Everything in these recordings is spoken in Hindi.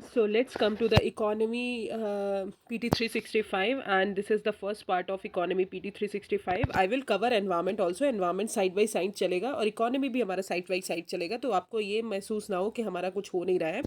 So let's come to the economy PT 365, and this is the first part of economy PT 365. I will cover environment also. environment side by side चलेगा और इकोनॉमी भी हमारा साइड बाई साइड चलेगा, तो आपको ये महसूस ना हो कि हमारा कुछ हो नहीं रहा है।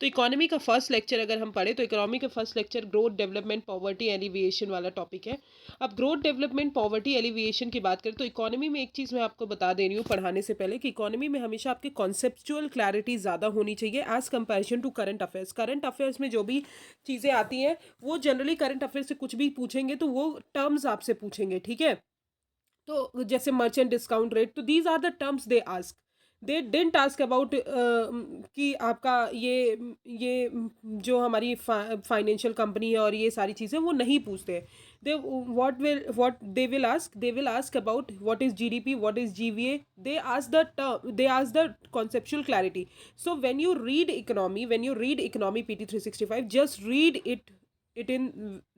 तो इकोनॉमी का फर्स्ट लेक्चर अगर हम पढ़े तो इकोनॉमी का first lecture growth development poverty alleviation वाला टॉपिक है। अब ग्रोथ डेवलपमेंट पॉवर्टी एलिविएशन की बात करें तो इकोनॉमी में एक चीज़ मैं आपको बता दे रही हूँ पढ़ाने से पहले कि इकोनॉमी में हमेशा आपकी कॉन्सेप्चुअल क्लैरिटी ज़्यादा होनी चाहिए as comparison to current affairs. Current affairs में जो भी चीज़ें आती हैं वो जनरली करंट अफेयर्स से कुछ भी पूछेंगे तो वो टर्म्स आपसे पूछेंगे, ठीक है। तो जैसे मर्चेंट डिस्काउंट रेट, तो these are the terms they ask. They didn't ask about कि आपका ये जो हमारी फाइनेंशियल कंपनी है और ये सारी चीज़ें वो नहीं पूछते। They what they will ask about what is GDP, what is GVA. They ask the term, they ask the conceptual clarity. So when you read economy PT 365, just read it in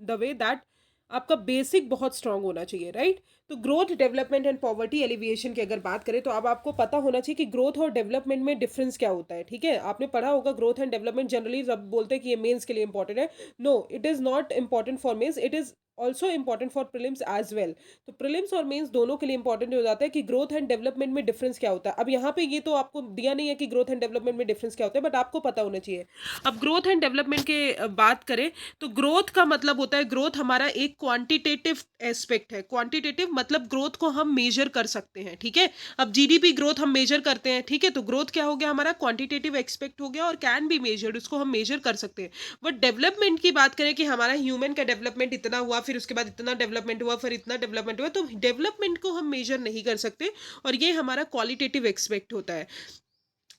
the way that आपका बेसिक बहुत स्ट्रांग होना चाहिए, राइट। तो growth development and poverty alleviation की अगर बात करें तो अब आपको पता होना चाहिए कि ग्रोथ और डेवलपमेंट में डिफरेंस क्या होता है, ठीक है। आपने पढ़ा होगा ग्रोथ एंड डेवलपमेंट जनरली सब बोलते हैं कि ये मेंस के लिए इंपॉर्टेंट है। No, it is not important for mains, it is also important for prelims as well. तो प्रीलिम्स और मेंस दोनों के लिए इंपॉर्टेंट हो जाता है कि ग्रोथ एंड डेवलपमेंट में डिफरेंस क्या होता है। अब यहाँ पे ये तो आपको दिया नहीं है कि ग्रोथ एंड डेवलपमेंट में डिफरेंस क्या होता है, बट आपको पता होना चाहिए। अब ग्रोथ एंड डेवलपमेंट के बात करें तो ग्रोथ का मतलब होता है, ग्रोथ हमारा एक क्वांटिटेटिव एस्पेक्ट है। क्वांटिटेटिव मतलब ग्रोथ को हम मेजर कर सकते हैं, ठीक है। अब जीडीपी ग्रोथ हम मेजर करते हैं, ठीक है। तो ग्रोथ क्या हो गया हमारा, क्वांटिटेटिव एक्सपेक्ट हो गया और कैन बी मेजर्ड, उसको हम मेजर कर सकते हैं। बट डेवलपमेंट की बात करें कि हमारा ह्यूमन का डेवलपमेंट इतना हुआ, फिर उसके बाद इतना डेवलपमेंट हुआ, फिर इतना डेवलपमेंट हुआ, तो डेवलपमेंट को हम मेजर नहीं कर सकते और ये हमारा क्वालिटेटिव एक्सपेक्ट होता है,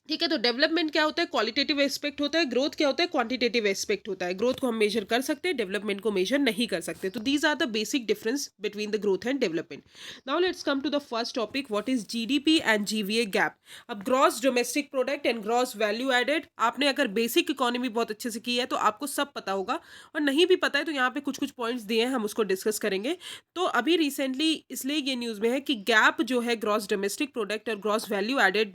ठीक है। तो डेवलपमेंट क्या होता है, क्वालिटेटिव एस्पेक्ट होता है। ग्रोथ क्या होता है, क्वांटिटेटिव एस्पेक्ट होता है। ग्रोथ को हम मेजर कर सकते हैं, डेवलपमेंट को मेजर नहीं कर सकते। तो these are the basic difference between the growth and development. Now let's come to the first topic, what is GDP and GVA gap. अब gross domestic product and gross value added, आपने अगर बेसिक इकोनॉमी बहुत अच्छे से की है तो आपको सब पता होगा, और नहीं भी पता है तो यहाँ पे कुछ कुछ पॉइंट्स दिए हैं, हम उसको डिस्कस करेंगे। तो अभी रिसेंटली इसलिए ये न्यूज़ में है कि गैप जो है ग्रॉस डोमेस्टिक प्रोडक्ट और ग्रॉस वैल्यू एडेड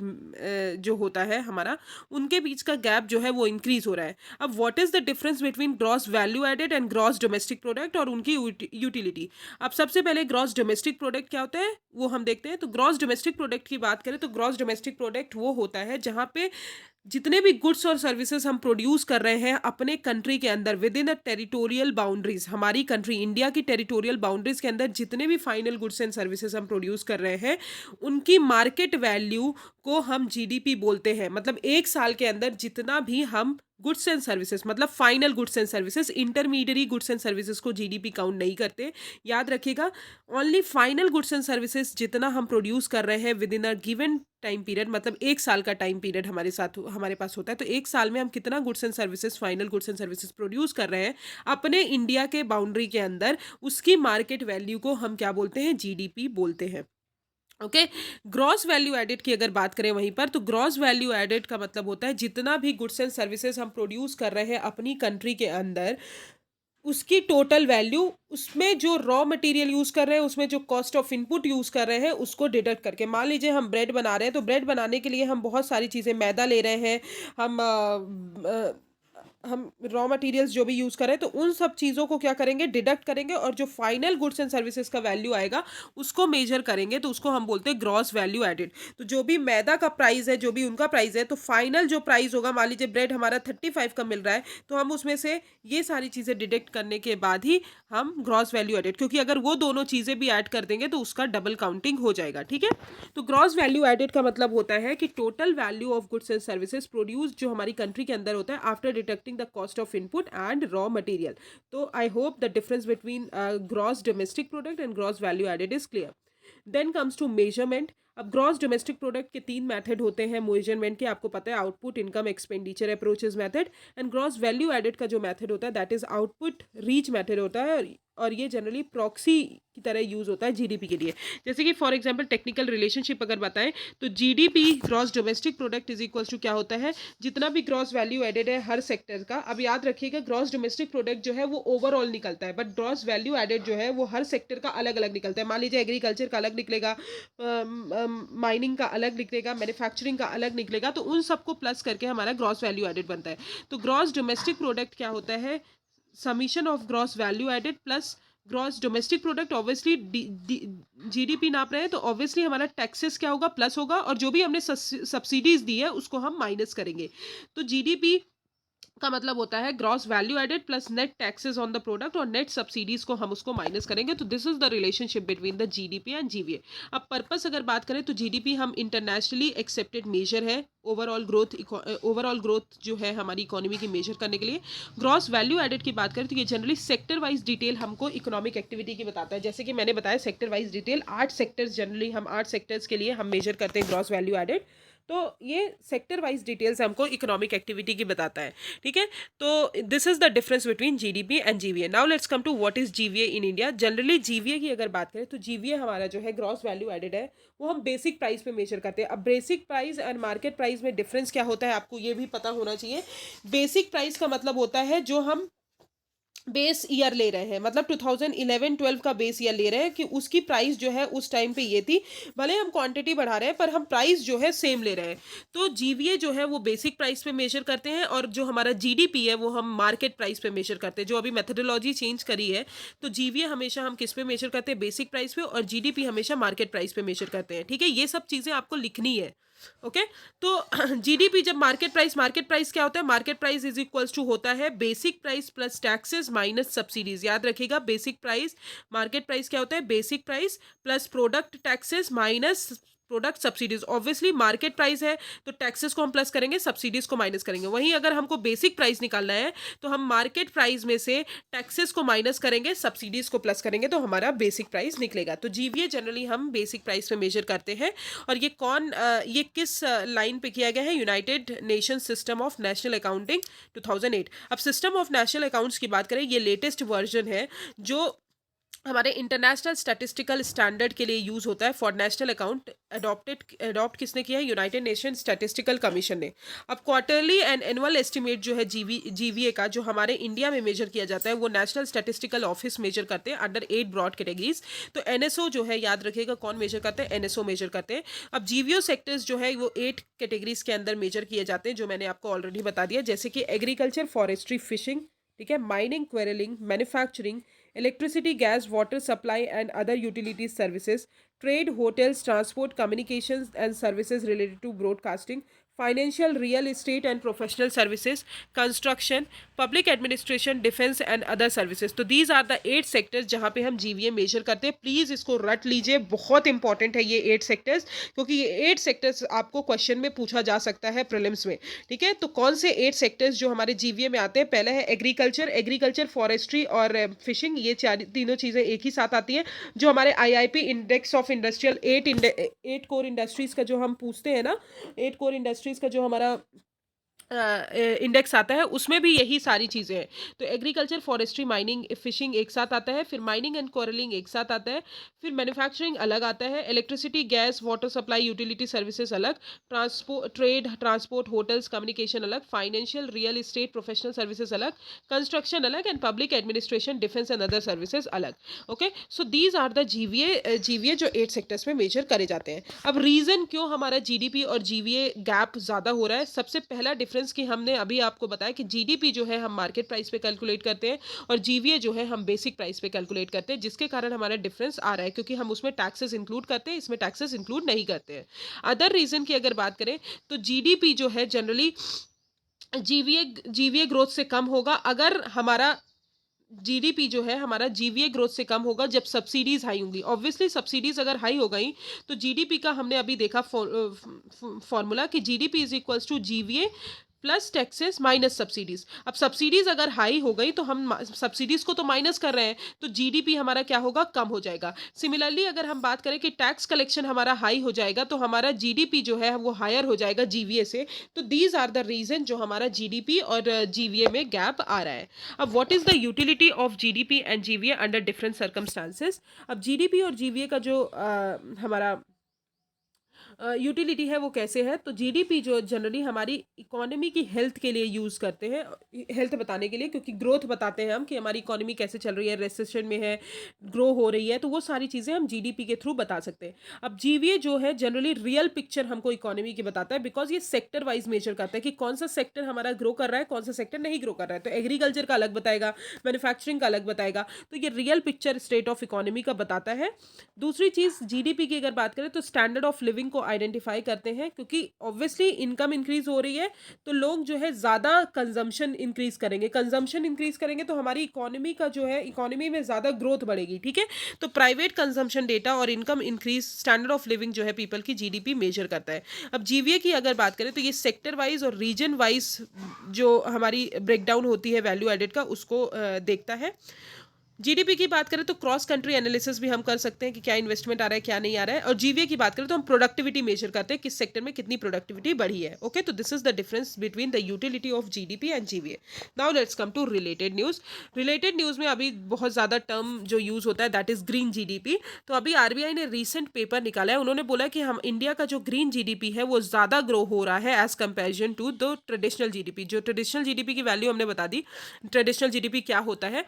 जो होता है हमारा, उनके बीच का गैप जो है वो इंक्रीज हो रहा है। अब what is the difference between gross value added and gross domestic product और उनकी यूटिलिटी। अब सबसे पहले ग्रॉस डोमेस्टिक प्रोडक्ट क्या होता है वो हम देखते हैं। तो ग्रॉस डोमेस्टिक प्रोडक्ट की बात करें तो ग्रॉस डोमेस्टिक प्रोडक्ट वो होता है जहाँ पे जितने भी गुड्स और सर्विसेज हम प्रोड्यूस कर रहे हैं अपने कंट्री के अंदर with in the territorial boundaries, हमारी कंट्री इंडिया की टेरिटोरियल बाउंड्रीज के अंदर जितने भी फाइनल गुड्स एंड सर्विसेज हम प्रोड्यूस कर रहे हैं उनकी मार्केट वैल्यू को हम जीडीपी बोलते हैं। मतलब एक साल के अंदर जितना भी हम गुड्स एंड सर्विसेज, मतलब final goods and services, intermediate goods and services को जीडीपी काउंट नहीं करते, याद रखिएगा। Only final goods and services जितना हम प्रोड्यूस कर रहे हैं with in a given time period, मतलब एक साल का टाइम पीरियड हमारे पास होता है। तो एक साल में हम कितना goods and services, final goods and services produce कर रहे हैं अपने इंडिया के बाउंड्री के अंदर, उसकी मार्केट वैल्यू को हम क्या बोलते हैं, जीडीपी बोलते हैं। ओके, ग्रॉस वैल्यू एडेड की अगर बात करें वहीं पर, तो ग्रॉस वैल्यू एडेड का मतलब होता है जितना भी गुड्स एंड सर्विसेज हम प्रोड्यूस कर रहे हैं अपनी कंट्री के अंदर, उसकी टोटल वैल्यू, उसमें जो रॉ मटेरियल यूज़ कर रहे हैं, उसमें जो कॉस्ट ऑफ इनपुट यूज़ कर रहे हैं उसको डिडक्ट करके। मान लीजिए हम ब्रेड बना रहे हैं, तो ब्रेड बनाने के लिए हम बहुत सारी चीज़ें, मैदा ले रहे हैं, हम रॉ मटेरियल्स जो भी यूज़ करें, तो उन सब चीज़ों को क्या करेंगे, डिडक्ट करेंगे, और जो फाइनल गुड्स एंड सर्विसेज का वैल्यू आएगा उसको मेजर करेंगे, तो उसको हम बोलते हैं ग्रॉस वैल्यू एडेड। तो जो भी मैदा का प्राइस है, जो भी उनका प्राइस है, तो फाइनल जो प्राइस होगा, मान लीजिए ब्रेड हमारा 35 का मिल रहा है, तो हम उसमें से ये सारी चीज़ें डिडक्ट करने के बाद ही हम ग्रॉस वैल्यू एडेड, क्योंकि अगर वो दोनों चीज़ें भी ऐड कर देंगे तो उसका डबल काउंटिंग हो जाएगा, ठीक है। तो ग्रॉस वैल्यू एडेड का मतलब होता है कि total value of goods and services produce जो हमारी कंट्री के अंदर होता है after deducting the cost of input and raw material. तो I hope the difference between gross domestic product and gross value added is clear. Then comes to measurement. अब ग्रॉस डोमेस्टिक प्रोडक्ट के 3 मेथड होते हैं मेजरमेंट के, आपको पता है, output, income, expenditure approaches method. And gross value added का जो मेथड होता है that is output reach method होता है, और ये जनरली प्रॉक्सी की तरह यूज़ होता है जीडीपी के लिए। जैसे कि फॉर एग्जांपल टेक्निकल रिलेशनशिप अगर बताएं तो GDP gross domestic product is equals to क्या होता है, जितना भी ग्रॉस वैल्यू एडेड है हर सेक्टर का। अब याद रखिएगा ग्रॉस डोमेस्टिक प्रोडक्ट जो है वो ओवरऑल निकलता है, बट ग्रॉस वैल्यू एडेड जो है वो हर सेक्टर का अलग अलग निकलता है। मान लीजिए एग्रीकल्चर का अलग निकलेगा, माइनिंग का अलग निकलेगा, मैन्युफैक्चरिंग का अलग निकलेगा, तो उन सबको प्लस करके हमारा ग्रॉस वैल्यू एडेड बनता है। तो ग्रॉस डोमेस्टिक प्रोडक्ट क्या होता है, summation of gross value added plus gross domestic product. Obviously GDP नाप रहे हैं तो ऑब्वियसली हमारा टैक्सेस क्या होगा, प्लस होगा, और जो भी हमने सब्सिडीज दी है उसको हम माइनस करेंगे। तो जीडीपी का मतलब होता है gross value added plus net taxes on the product, और नेट सब्सिडीज को हम उसको माइनस करेंगे। तो this is the relationship between the GDP and GVA. अब पर्पस अगर बात करें तो जीडीपी हम इंटरनेशनली एक्सेप्टेड मेजर है ओवरऑल ग्रोथ जो है हमारी इकोनॉमी की मेजर करने के लिए। ग्रॉस वैल्यू एडेड की बात करें तो ये जनरली सेक्टर वाइज डिटेल हमको इकोनॉमिक एक्टिविटी की बताता है। जैसे कि मैंने बताया sector wise detail 8 sectors, generally हम 8 सेक्टर्स के लिए हम मेजर करते हैं ग्रॉस वैल्यू एडेड। तो ये सेक्टर वाइज डिटेल्स हमको इकोनॉमिक एक्टिविटी की बताता है, ठीक है। तो this is the difference between GDP and GVA. Now let's come to what is GVA in India. Generally GVA की अगर बात करें तो जीवीए हमारा जो है ग्रॉस वैल्यू एडेड है वो हम बेसिक प्राइस पे मेजर करते हैं। अब basic price and market price में डिफरेंस क्या होता है आपको ये भी पता होना चाहिए। बेसिक प्राइस का मतलब होता है जो हम बेस ईयर ले रहे हैं, मतलब 2011-12 का बेस ईयर ले रहे हैं कि उसकी प्राइस जो है उस टाइम पे ये थी, भले हम क्वांटिटी बढ़ा रहे हैं पर हम प्राइस जो है सेम ले रहे हैं। तो जीवीए जो है वो बेसिक प्राइस पे मेजर करते हैं, और जो हमारा जीडीपी है वो हम मार्केट प्राइस पे मेजर करते हैं। जो अभी मेथडोलॉजी चेंज करी है, तो जीवीए हमेशा हम किस पे मेजर करते हैं, बेसिक प्राइस पे, और जीडीपी हमेशा मार्केट प्राइस पे मेजर करते हैं, ठीक है। ये सब चीज़ें आपको लिखनी है, ओके। तो जीडीपी जब मार्केट प्राइस क्या होता है, market price is equals to होता है basic price plus taxes minus subsidies. याद रखिएगा बेसिक प्राइस, मार्केट प्राइस क्या होता है, basic price plus product taxes minus product subsidies. Obviously market price है तो टैक्सेस को हम प्लस करेंगे, सब्सिडीज को माइनस करेंगे। वहीं अगर हमको बेसिक प्राइस निकालना है तो हम मार्केट प्राइस में से टैक्सेस को माइनस करेंगे, सब्सिडीज को प्लस करेंगे, तो हमारा बेसिक प्राइस निकलेगा। तो जीवीए जनरली हम बेसिक प्राइस पे मेजर करते हैं। और ये किस लाइन पे किया गया है, United nation system of national accounting 2008। अब सिस्टम ऑफ नेशनल अकाउंट्स की बात करें, ये लेटेस्ट वर्जन है जो हमारे इंटरनेशनल स्टैटिस्टिकल स्टैंडर्ड के लिए यूज़ होता है फॉर नेशनल अकाउंट। अडॉप्ट किसने किया है, यूनाइटेड नेशन स्टैटिस्टिकल कमीशन ने। अब क्वार्टरली एंड एनुअल एस्टिमेट जो है जीवीए का, जो हमारे इंडिया में मेजर किया जाता है, वो नेशनल स्टैटिस्टिकल ऑफिस मेजर करते हैं अंडर 8 ब्रॉड कैटेगरीज। तो एनएसओ जो है, याद रखिएगा कौन मेजर करते हैं, एनएसओ मेजर करते हैं। अब जीवीओ सेक्टर्स जो है वो 8 कैटेगरीज के अंदर मेजर किए जाते हैं, जो मैंने आपको ऑलरेडी बता दिया। जैसे कि एग्रीकल्चर, फॉरेस्ट्री, फिशिंग, ठीक है, mining, quarrelling, manufacturing, electricity, gas, water supply and other utilities services, trade, hotels, transport, communications and services related to broadcasting, financial, real estate and professional services, construction, public administration, defense and other services। तो these are the 8 sectors जहाँ पे हम जीवीए मेजर करते हैं। प्लीज़ इसको रट लीजिए, बहुत इंपॉर्टेंट है ये 8 सेक्टर्स, क्योंकि ये 8 सेक्टर्स आपको क्वेश्चन में पूछा जा सकता है प्रीलिम्स में, ठीक है। तो कौन से 8 सेक्टर्स जो हमारे जीवीए में आते हैं, पहले है एग्रीकल्चर, फॉरेस्ट्री और फिशिंग। ये तीनों चीज़ें एक ही साथ आती हैं। जो हमारे IIP index of industrial 8 core industries का जो हम पूछते हैं ना, 8 कोर इंडस्ट्रीज़ का जो हमारा इंडेक्स आता है, उसमें भी यही सारी चीज़ें हैं। तो एग्रीकल्चर, फॉरेस्ट्री, माइनिंग, फिशिंग एक साथ आता है, फिर माइनिंग एंड कोरलिंग एक साथ आता है, फिर मैन्युफैक्चरिंग अलग आता है, electricity, gas, water supply, utility services अलग, ट्रांसपोर्ट, होटल्स, कम्युनिकेशन अलग, financial, real estate, professional services अलग, कंस्ट्रक्शन अलग, and public administration, defence and other services अलग, okay. So these are the GVA जो 8 सेक्टर्स में मेजर करे जाते हैं। अब रीज़न क्यों हमारा जीडीपी और जीवीए गैप ज़्यादा हो रहा है, सबसे पहला डिफरेंस कि हमने अभी आपको बताया कि जीडीपी जो है हम मार्केट प्राइस पे कैलकुलेट करते हैं, और जीवीए जो है हम बेसिक प्राइस पे कैलकुलेट करते हैं, जिसके कारण हमारा डिफरेंस आ रहा है, क्योंकि हम उसमें टैक्सेस इंक्लूड करते हैं, इसमें टैक्सेस इंक्लूड नहीं करते हैं। अदर रीज़न की अगर बात करें तो जीडीपी जो है जनरली जीवीए ग्रोथ से कम होगा। अगर हमारा जीडीपी जो है हमारा जीवीए ग्रोथ से कम होगा जब सब्सिडीज हाई होंगी। ऑब्वियसली सब्सिडीज अगर हाई हो गई तो जीडीपी का हमने अभी देखा फॉर्मूला कि GDP is equals to GVA plus taxes minus subsidies. अब सब्सिडीज अगर हाई हो गई तो हम सब्सिडीज को तो माइनस कर रहे हैं, तो जीडीपी हमारा क्या होगा, कम हो जाएगा। सिमिलरली अगर हम बात करें कि टैक्स कलेक्शन हमारा हाई हो जाएगा तो हमारा जीडीपी जो है वो हायर हो जाएगा जीवीए से। तो दीज आर द रीजन जो हमारा जीडीपी और जीवीए में गैप आ रहा है। अब what is the utility of GDP and GVA under different circumstances. अब जीडीपी और जीवीए का जो हमारा यूटिलिटी है वो कैसे है, तो जीडीपी जो जनरली हमारी इकोनॉमी की हेल्थ के लिए यूज़ करते हैं, हेल्थ बताने के लिए, क्योंकि ग्रोथ बताते हैं हम कि हमारी इकोनॉमी कैसे चल रही है, रेसेशन में है, ग्रो हो रही है, तो वो सारी चीज़ें हम जीडीपी के थ्रू बता सकते हैं। अब जीवीए जो है जनरली रियल पिक्चर हमको इकोनॉमी की बताता है, बिकॉज ये सेक्टर वाइज मेजर करता है कि कौन सा सेक्टर हमारा ग्रो कर रहा है, कौन सा सेक्टर नहीं ग्रो कर रहा है। तो एग्रीकल्चर का अलग बताएगा, मैन्युफैक्चरिंग का अलग बताएगा, तो ये real picture state of economy का बताता है। दूसरी चीज़ जीडीपी की अगर बात करें तो स्टैंडर्ड ऑफ लिविंग को आइडेंटिफाई करते हैं, क्योंकि ऑब्वियसली इनकम इंक्रीज हो रही है तो लोग जो है ज़्यादा कंजम्पशन इंक्रीज करेंगे, कंजम्पशन इंक्रीज करेंगे तो हमारी इकोनॉमी का जो है इकोनॉमी में ज़्यादा ग्रोथ बढ़ेगी। ठीक है, तो प्राइवेट कंजम्पशन डेटा और income increase standard of living जो है पीपल की जीडीपी मेजर करता है। अब जीवीए की अगर बात करें तो ये सेक्टर वाइज और रीजन वाइज जो हमारी ब्रेकडाउन होती है वैल्यू एडेड का उसको देखता है। जीडीपी की बात करें तो क्रॉस कंट्री एनालिसिस भी हम कर सकते हैं कि क्या इन्वेस्टमेंट आ रहा है क्या नहीं आ रहा है। और जीवीए की बात करें तो हम प्रोडक्टिविटी मेजर करते हैं किस सेक्टर में कितनी प्रोडक्टिविटी बढ़ी है। ओके, तो this is the difference between the utility of GDP and GVA. Now let's come to related news. Related news में अभी बहुत ज़्यादा टर्म जो यूज़ होता है दैट इज ग्रीन जीडीपी। तो अभी आरबीआई ने रिसेंट पेपर निकाला है, उन्होंने बोला कि हम इंडिया का जो ग्रीन जीडीपी है वो ज़्यादा ग्रो हो रहा है as comparison to the traditional GDP. जो ट्रेडिशनल जीडीपी की वैल्यू हमने बता दी, ट्रेडिशनल जीडीपी क्या होता है।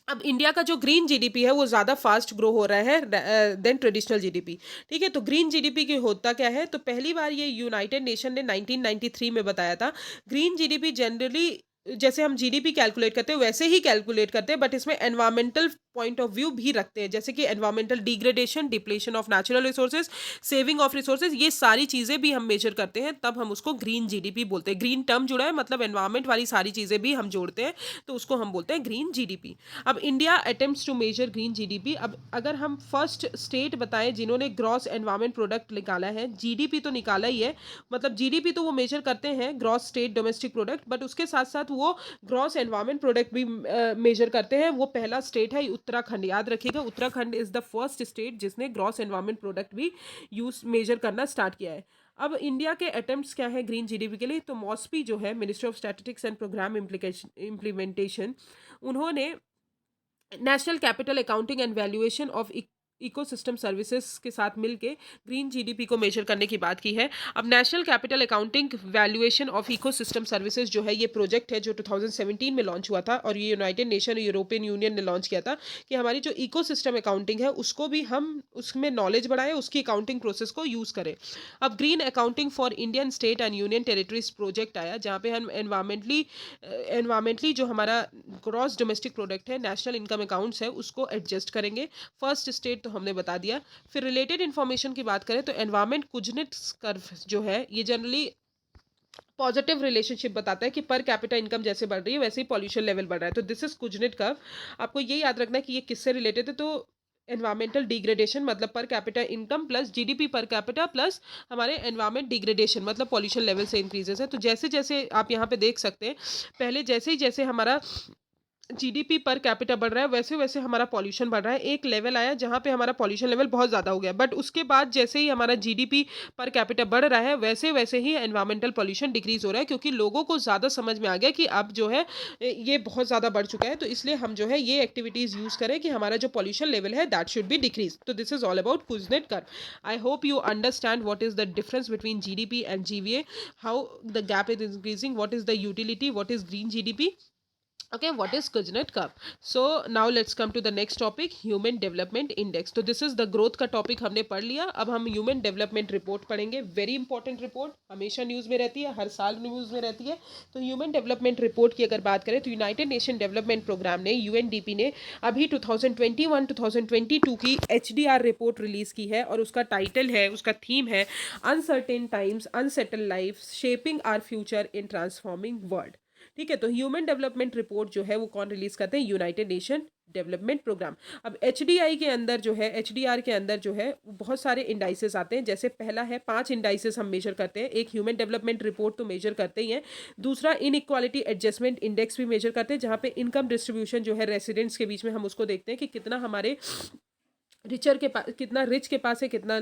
अब इंडिया का जो ग्रीन जीडीपी है वो ज़्यादा फास्ट ग्रो हो रहा है देन ट्रेडिशनल जीडीपी। ठीक है, तो ग्रीन जीडीपी की होता क्या है, तो पहली बार ये यूनाइटेड नेशन ने 1993 में बताया था। ग्रीन जीडीपी जनरली जैसे हम जीडीपी कैलकुलेट करते हैं वैसे ही कैलकुलेट करते हैं, बट इसमें एनवायरमेंटल पॉइंट ऑफ व्यू भी रखते हैं, जैसे कि environmental degradation, depletion of natural resources, saving of resources, ये सारी चीज़ें भी हम मेजर करते हैं, तब हम उसको ग्रीन जीडीपी बोलते हैं। ग्रीन टर्म जुड़ा है मतलब एनवायरमेंट वाली सारी चीज़ें भी हम जोड़ते हैं, तो उसको हम बोलते हैं ग्रीन जीडीपी। अब India attempts to measure green GDP. अब अगर हम फर्स्ट स्टेट बताएं जिन्होंने ग्रॉस एनवायरमेंट प्रोडक्ट निकाला है, जीडीपी तो निकाला ही है, मतलब जीडीपी तो वो मेजर करते हैं gross state domestic product, but उसके साथ साथ वो ग्रॉस एनवायरमेंट प्रोडक्ट भी मेजर करते हैं। वो पहला स्टेट है उत्तराखंड, याद रखिएगा Uttarakhand is the first state जिसने ग्रॉस एनवायरमेंट प्रोडक्ट भी यूज मेजर करना स्टार्ट किया है। अब इंडिया के अटेम्प्ट्स क्या है ग्रीन जीडीपी के लिए, तो मॉस्पी जो है ministry of statistics and programme implementation, उन्होंने national capital accounting and valuation of ecosystem services के साथ मिलके ग्रीन जीडीपी को मेजर करने की बात की है। अब national capital accounting valuation of ecosystem services जो है ये प्रोजेक्ट है जो 2017 में लॉन्च हुआ था, और ये यूनाइटेड नेशन यूरोपियन यूनियन ने लॉन्च किया था कि हमारी जो इकोसिस्टम अकाउंटिंग है उसको भी हम उसमें नॉलेज बढ़ाएं, उसकी अकाउंटिंग प्रोसेस को यूज़ करें। अब green accounting for Indian state and union territories project आया, जहाँ पे हम एनवायरमेंटली जो हमारा ग्रॉस डोमेस्टिक प्रोडक्ट है, नेशनल इनकम अकाउंट्स है, उसको एडजस्ट करेंगे। फर्स्ट स्टेट तो हमने बता दिया। फिर रिलेटेड इन्फॉर्मेशन की बात करें तो एनवायरमेंट कुजनेट्स कर्व जो है ये जनरली पॉजिटिव रिलेशनशिप बताता है कि पर कैपिटा इनकम जैसे बढ़ रही है वैसे ही पॉल्यूशन लेवल बढ़ रहा है। तो दिस इज कुजनेट कर्व। आपको ये याद रखना है कि ये किससे रिलेटेड है, तो एनवायरमेंटल डिग्रेडेशन मतलब पर capita income plus GDP per capita plus हमारे एनवायरमेंट डिग्रेडेशन मतलब पॉल्यूशन लेवल से इंक्रीजेस है। तो जैसे जैसे आप यहाँ पे देख सकते हैं, पहले जैसे ही जैसे हमारा जीडीपी पर कैपिटा बढ़ रहा है वैसे वैसे हमारा पॉल्यूशन बढ़ रहा है। एक लेवल आया जहाँ पे हमारा पॉल्यूशन लेवल बहुत ज़्यादा हो गया, बट उसके बाद जैसे ही हमारा जीडीपी पर कैपिटा बढ़ रहा है वैसे वैसे ही एनवायरमेंटल पॉल्यूशन डिक्रीज हो रहा है, क्योंकि लोगों को ज़्यादा समझ में आ गया कि अब जो है ये बहुत ज़्यादा बढ़ चुका है, तो इसलिए हम जो है ये एक्टिविटीज़ यूज़ करें कि हमारा जो पॉल्यूशन लेवल है दैट शुड बी डिक्रीज। तो this is all about Kuznets curve. I hope you understand what is the difference between GDP and GVA, how the gap is increasing, what is the utility, what is green GDP. Okay, what is Kuznets curve? So now let's come to the next topic, human development index. तो this is the growth का topic हमने पढ़ लिया। अब हम human development report पढ़ेंगे, very important report, हमेशा न्यूज़ में रहती है, हर साल न्यूज़ में रहती है। तो human development report की अगर बात करें तो यूनाइटेड नेशन डेवलपमेंट प्रोग्राम ने यूएनडीपी ने अभी 2021-2022 की HDR रिपोर्ट रिलीज़ की है, और उसका टाइटल है, उसका थीम है uncertain times unsettle life shaping our future in transforming world. ठीक है, तो ह्यूमन डेवलपमेंट रिपोर्ट जो है वो कौन रिलीज करते हैं, यूनाइटेड नेशन डेवलपमेंट प्रोग्राम। अब एचडीआई के अंदर जो है, एचडीआर के अंदर जो है बहुत सारे इंडाइसेस आते हैं। जैसे पहला है 5 इंडाइसेस हम मेजर करते हैं। एक ह्यूमन डेवलपमेंट रिपोर्ट तो मेजर करते ही हैं। दूसरा इनइक्वालिटी एडजस्टमेंट इंडेक्स भी मेजर करते हैं, जहाँ पे इनकम डिस्ट्रीब्यूशन जो है रेसिडेंट्स के बीच में हम उसको देखते हैं कि कितना हमारे रिचर के पास, कितना रिच के पास है, कितना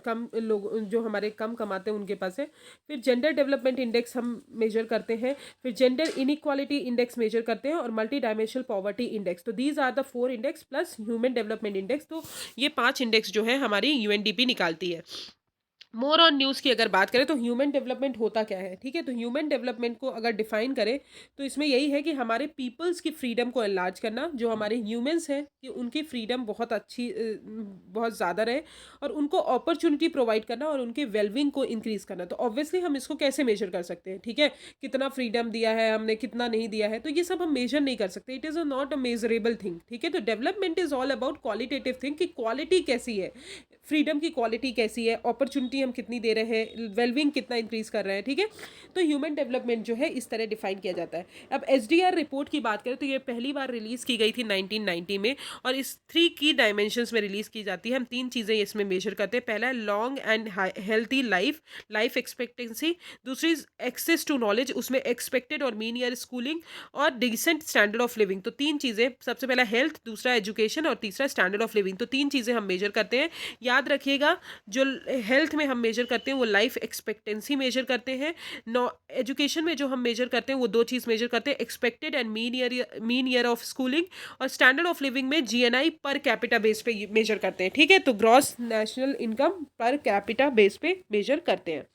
कम लोग जो हमारे कम कमाते हैं उनके पास है। फिर जेंडर डेवलपमेंट इंडेक्स हम मेजर करते हैं। फिर जेंडर इनइक्वालिटी इंडेक्स मेजर करते हैं और मल्टी डायमेंशनल पॉवर्टी इंडेक्स। तो these are the 4 index plus human development index. तो ये 5 इंडेक्स जो है हमारी यूएनडीपी निकालती है। मोर ऑन न्यूज़ की अगर बात करें तो ह्यूमन डेवलपमेंट होता क्या है, ठीक है। तो ह्यूमन डेवलपमेंट को अगर डिफाइन करें तो इसमें यही है कि हमारे पीपल्स की फ्रीडम को एनलार्ज करना, जो हमारे ह्यूमंस हैं कि उनकी फ्रीडम बहुत अच्छी बहुत ज़्यादा रहे, और उनको अपॉर्चुनिटी प्रोवाइड करना और उनके वेलबिंग को इंक्रीज़ करना। तो ऑब्वियसली हम इसको कैसे मेजर कर सकते हैं, ठीक है। कितना फ्रीडम दिया है हमने, कितना नहीं दिया है, तो ये सब हम मेजर नहीं कर सकते। It is a not a measurable thing, ठीक है। तो development is all about qualitative thing, कि क्वालिटी कैसी है, फ्रीडम की क्वालिटी कैसी है, अपॉर्चुनिटी हम कितनी दे रहे हैं, वेलबिंग कितना इंक्रीज कर रहे हैं, ठीक है। तो ह्यूमन डेवलपमेंट जो है इस तरह डिफाइन किया जाता है। अब एचडीआर रिपोर्ट की बात करें तो ये पहली बार रिलीज की गई थी 1990 में, और इस 3 की डायमेंशंस में रिलीज की जाती है। हम 3 चीज़ें इसमें मेजर करते हैं। पहला है long and healthy life expectancy. दूसरी एक्सेस टू नॉलेज, उसमें एक्सपेक्टेड और मीन ईयर स्कूलिंग और डिसेंट स्टैंडर्ड ऑफ लिविंग। तो 3 चीज़ें, सबसे पहला हेल्थ, दूसरा एजुकेशन और तीसरा स्टैंडर्ड ऑफ लिविंग। तो 3 चीज़ें हम मेजर करते हैं। याद रखिएगा, जो हेल्थ में हम मेजर करते हैं वो लाइफ एक्सपेक्टेंसी मेजर करते हैं। एजुकेशन में जो हम मेजर करते हैं वो 2 चीज़ मेजर करते हैं, expected and mean year of schooling. और स्टैंडर्ड ऑफ लिविंग में जीएनआई पर कैपिटा बेस पे मेजर करते हैं, ठीक है। तो gross national income per capita base पे मेजर करते हैं।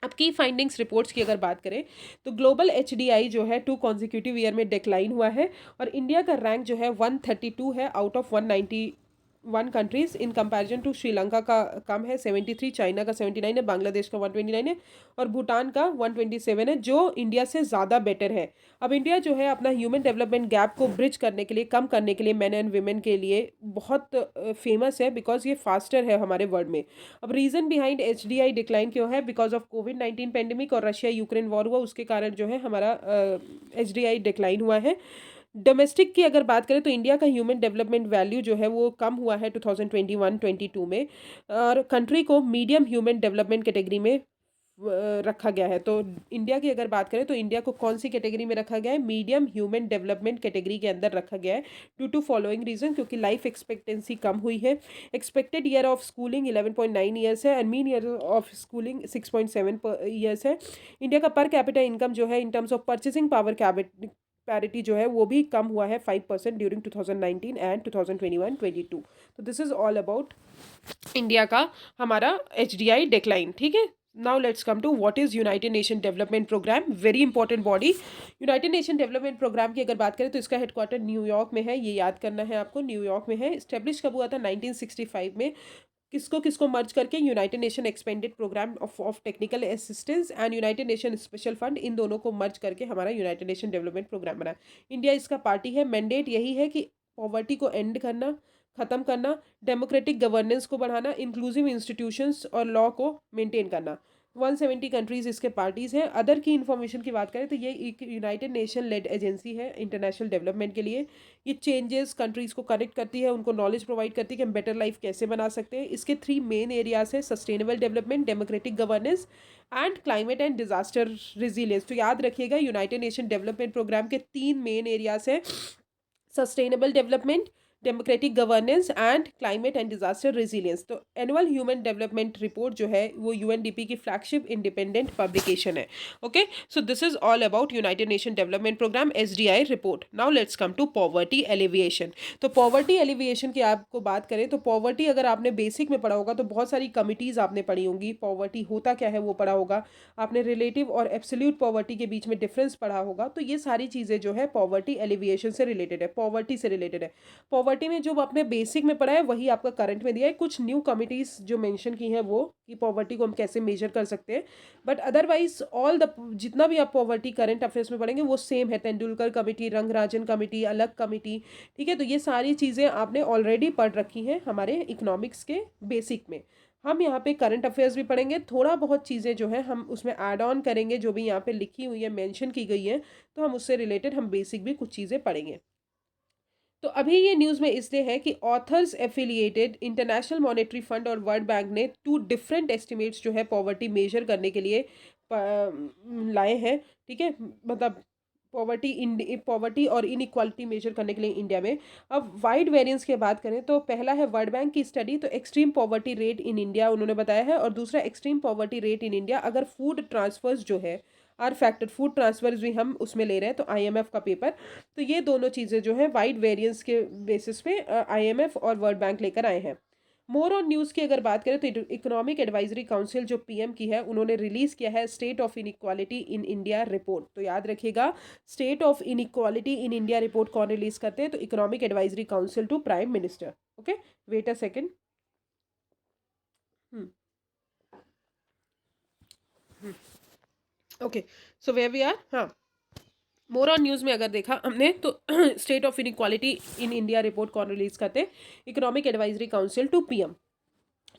अब की फाइंडिंग्स रिपोर्ट्स की अगर बात करें तो ग्लोबल एचडीआई जो है 2 कॉन्जिक्यूटिव ईयर में डिक्लाइन हुआ है, और इंडिया का रैंक जो है 132 है out of 191 countries. In comparison to Sri Lanka का कम है 73, चाइना का 79 है, बांग्लादेश का 129 है, और भूटान का 127 है, जो इंडिया से ज़्यादा बेटर है। अब इंडिया जो है अपना ह्यूमन डेवलपमेंट गैप को ब्रिज करने के लिए, कम करने के लिए, मेन एंड वीमेन के लिए बहुत फेमस है, बिकॉज ये फास्टर है हमारे वर्ल्ड में। अब रीज़न बिहाइंड एचडीआई डिक्लाइन क्यों है, बिकॉज ऑफ कोविड-19 पेंडेमिक और रशिया यूक्रेन वॉर हुआ, उसके कारण जो है हमारा एचडीआई डिक्लाइन हुआ है। डोमेस्टिक की अगर बात करें तो इंडिया का ह्यूमन डेवलपमेंट वैल्यू जो है वो कम हुआ है 2021-22 में, और कंट्री को मीडियम ह्यूमन डेवलपमेंट कैटेगरी में रखा गया है। तो इंडिया की अगर बात करें तो इंडिया को कौन सी कैटेगरी में रखा गया है, मीडियम ह्यूमन डेवलपमेंट कैटेगरी के अंदर रखा गया है, ड्यू टू फॉलोइंग रीजन, क्योंकि लाइफ एक्सपेक्टेंसी कम हुई है। Expected year of schooling 11.9 years है, and mean year of schooling 6.7 years है। इंडिया का पर कैपिटा इनकम जो है in terms of purchasing power parity जो है वो भी कम हुआ है 5% ड्यूरिंग 2019 एंड 2021-22। तो this is all about India का हमारा एचडीआई डिक्लाइन, ठीक है। Now let's come to what is united nation development programme, very important body. United nation development programme की अगर बात करें तो इसका हेडक्वार्टर न्यूयॉर्क में है, ये याद करना है आपको, न्यूयॉर्क में है। इस्टेब्लिश कब हुआ था, 1965 में। किसको किसको मर्ज करके, united nation expanded programme of technical assistance and united nation special fund, इन दोनों को मर्ज करके हमारा यूनाइटेड नेशन डेवलपमेंट प्रोग्राम बना। इंडिया इसका पार्टी है। मैंडेट यही है कि पॉवर्टी को एंड करना, ख़त्म करना, डेमोक्रेटिक गवर्नेंस को बढ़ाना, इंक्लूसिव इंस्टीट्यूशंस और लॉ को मेंटेन करना। 170 कंट्रीज़ इसके पार्टीज़ हैं। अदर की इन्फॉर्मेशन की बात करें तो ये एक यूनाइटेड नेशन लेड एजेंसी है इंटरनेशनल डेवलपमेंट के लिए। ये चेंजेस कंट्रीज़ को कनेक्ट करती है, उनको नॉलेज प्रोवाइड करती है कि हम बेटर लाइफ कैसे बना सकते हैं। इसके 3 मेन एरियाज है, sustainable development, democratic governance and climate and disaster resilience. तो याद रखिएगा, यूनाइटेड नेशन डेवलपमेंट प्रोग्राम के 3 मेन एरियाज हैं, sustainable development, democratic governance and climate and disaster resilience. तो एनुअल ह्यूमन डेवलपमेंट रिपोर्ट जो है वो यूएनडीपी की फ्लैगशिप इंडिपेंडेंट पब्लिकेशन है। Okay, so this is all about united nation development programme SDI report. Now let's come to poverty alleviation. तो पॉवर्टी एलिविएशन की आपको बात करें तो पॉवर्टी अगर आपने बेसिक में पढ़ा होगा तो बहुत सारी कमिटीज़ आपने पढ़ी होंगी। पॉवर्टी होता क्या है वो पढ़ा होगा आपने, रिलेटिव और एब्सोल्यूट पॉवर्टी के बीच में डिफरेंस पढ़ा होगा। तो ये सारी चीज़ें जो है पॉवर्टी एलिविएशन से रिलेटेड है, पॉवर्टी से रिलेटेड है। पॉवर्टी में जो आपने बेसिक में पढ़ा है वही आपका करंट में दिया है। कुछ न्यू कमिटीज जो मेंशन की हैं वो कि पॉवर्टी को हम कैसे मेजर कर सकते हैं, बट अदरवाइज ऑल द जितना भी आप पॉवर्टी करंट अफेयर्स में पढ़ेंगे वो सेम है। तेंदुलकर कमेटी, रंगराजन कमेटी, अलग कमेटी, ठीक है। तो ये सारी चीज़ें आपने ऑलरेडी पढ़ रखी हैं हमारे इकोनॉमिक्स के बेसिक में। हम यहाँ पे करंट अफेयर्स भी पढ़ेंगे, थोड़ा बहुत चीज़ें जो है हम उसमें ऐड ऑन करेंगे, जो भी यहाँ पे लिखी हुई है, मेंशन की गई है, तो हम उससे रिलेटेड हम बेसिक भी कुछ चीज़ें पढ़ेंगे। तो अभी ये न्यूज़ में इसलिए है कि authors affiliated international monetary fund और वर्ल्ड बैंक ने 2 डिफरेंट एस्टिमेट्स जो है पॉवर्टी मेजर करने के लिए लाए हैं, ठीक है? मतलब पॉवर्टी और इनइक्वालिटी मेजर करने के लिए इंडिया में। अब वाइड वेरिएंस की बात करें तो पहला है वर्ल्ड बैंक की स्टडी, तो extreme poverty rate in India उन्होंने बताया है, और दूसरा extreme poverty rate in India अगर फूड ट्रांसफर्स जो है आर फैक्टर, फूड ट्रांसफर्स भी हम उसमें ले रहे हैं, तो आईएमएफ का पेपर। तो ये दोनों चीज़ें जो है वाइड वेरिएंस के बेसिस पे आईएमएफ और वर्ल्ड बैंक लेकर आए हैं। मोर ऑन न्यूज़ की अगर बात करें तो इकोनॉमिक एडवाइजरी काउंसिल जो पीएम की है, उन्होंने रिलीज किया है state of inequality in India report. तो याद रखिएगा, state of inequality in India report कौन रिलीज करते हैं? तो economic advisory council to prime minister. Okay, wait a second. Okay, so where we are, हाँ, मोर ऑन न्यूज़ में अगर देखा हमने तो state of inequality in India report कौन रिलीज करते हैं? Economic advisory council to PM,